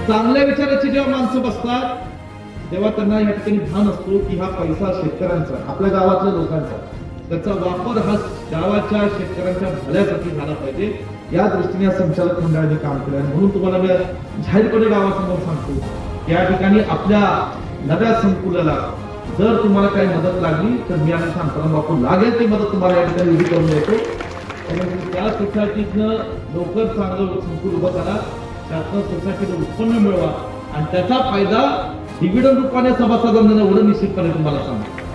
चांगल्या विचाराची जेव्हा माणसं बसतात तेव्हा त्यांना या ठिकाणी भान असतो की हा पैसा शेतकऱ्यांचा, आपल्या गावातल्या लोकांचा, त्याचा वापर हा गावाच्या शेतकऱ्यांच्या भल्यासाठी झाला पाहिजे या दृष्टीने या संचालक मंडळाने काम केलं. आणि म्हणून तुम्हाला मी जाहीरपणे गावासमोर सांगतो की या ठिकाणी आपल्या नव्या संकुलाला जर तुम्हाला काही मदत लागली तर मी आणि शांताराम बापू लागेल ती मदत तुम्हाला या ठिकाणी उभी करून देतो. त्या सोसायटीतनं लवकर चांगलं संकुल उभं करा, त्यातनं सोसायटीला उत्पन्न मिळवा आणि त्याचा फायदा डिव्हिडंड रूपाने सभासदांना एवढं निश्चितपणे तुम्हाला सांगतो.